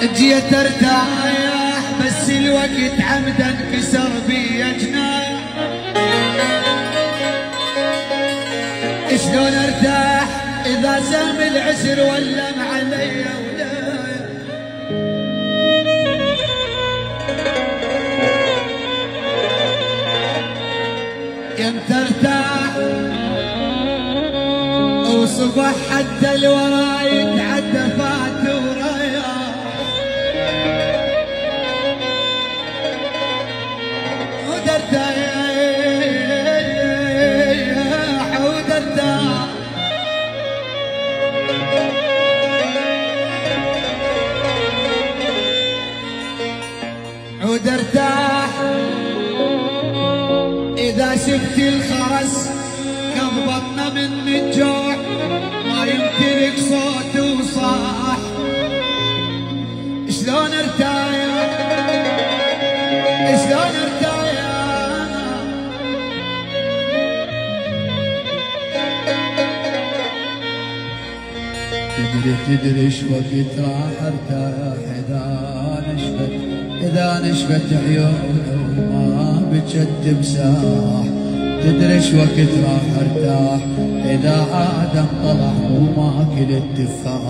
جيت ارتاح بس الوقت عمدا كسر بي جناح. شلون ارتاح اذا سام العسر ولم علي ولايا. يمت ارتاح وصبح حتى الورا يتعدى فات ورايا. عود ارتاح اذا شفت الخرس كضبطنا من الجوع ما يمتلك صوت وصاح. شلون ارتاح شلون ارتاح تدري ايش وقت راح ارتاح اذا نشفت عيونه وما بجد مساح. تدري ايش وقت راح ارتاح اذا ادم طلع وماكل التفاح.